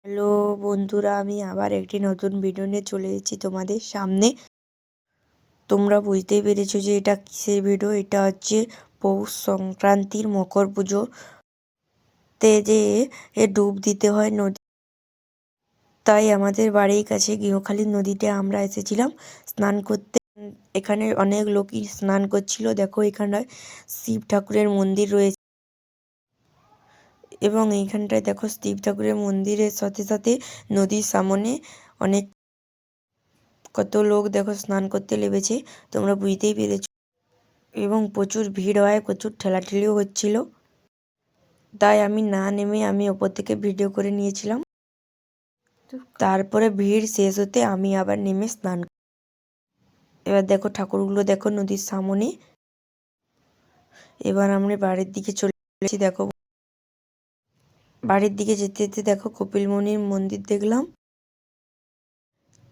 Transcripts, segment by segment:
Hello বন্ধুরা, আমি আবার একটি নতুন ভিডিও নিয়ে চলে এসেছি তোমাদের সামনে। তোমরা বুঝতেই পেরেছো যে এটা কিসের ভিডিও। এটা হচ্ছে পৌষ সংক্রান্তির মকর পুজোতে যে ডুব দিতে হয় নদী, তাই আমাদের বাড়ির কাছে গৃহখালী নদীতে আমরা এসেছিলাম স্নান করতে। এখানে অনেক লোকই স্নান করছিল। দেখো এখানটায় শিব ঠাকুরের মন্দির রয়েছে এবং এইখানটায় দেখো শিব ঠাকুরের মন্দিরের সাথে সাথে নদীর সামনে অনেক কত লোক দেখো স্নান করতে লেগেছে, তোমরা বুঝতেই পেরেছো। এবং প্রচুর ভিড় হয়, প্রচুর ঠেলাঠেলিও হচ্ছিল, তাই আমি না নেমে আমি ওপর থেকে ভিডিও করে নিয়েছিলাম। তারপরে ভিড় শেষ হতে আমি আবার নেমে স্নান। এবার দেখো ঠাকুরগুলো দেখো নদীর সামনে। এবার আমরা বাড়ির দিকে চলেছি। দেখো বাড়ির দিকে যেতে যেতে দেখো কপিলমুনির মন্দির দেখলাম।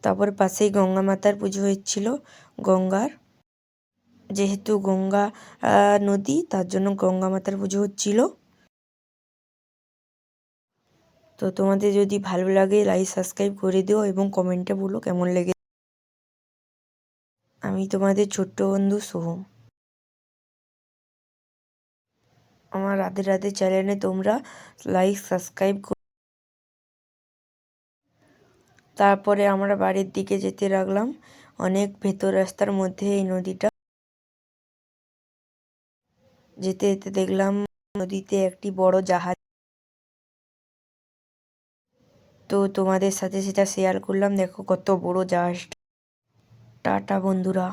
তারপর পাশেই গঙ্গা মাতার পুজো হচ্ছিল। গঙ্গার যেহেতু গঙ্গা নদী, তার জন্য গঙ্গা মাতার পুজো হচ্ছিল। তো তোমাদের যদি ভালো লাগে লাইক সাবস্ক্রাইব করে দিও এবং কমেন্টে বলো কেমন লেগে। আমি তোমাদের ছোট্ট বন্ধু সোহম। আমার রাধে রাধে চ্যানেলে তোমরা লাইক সাবস্ক্রাইব। তারপরে আমরা বাড়ির দিকে যেতে লাগলাম। অনেক ভেতর রাস্তার মধ্যে এই নদীটা। যেতে যেতে দেখলাম নদীতে একটি বড় জাহাজ। তো তোমাদের সাথে সেটা শেয়ার করলাম। দেখো কত বড় জাহাজটা। টাটা বন্ধুরা।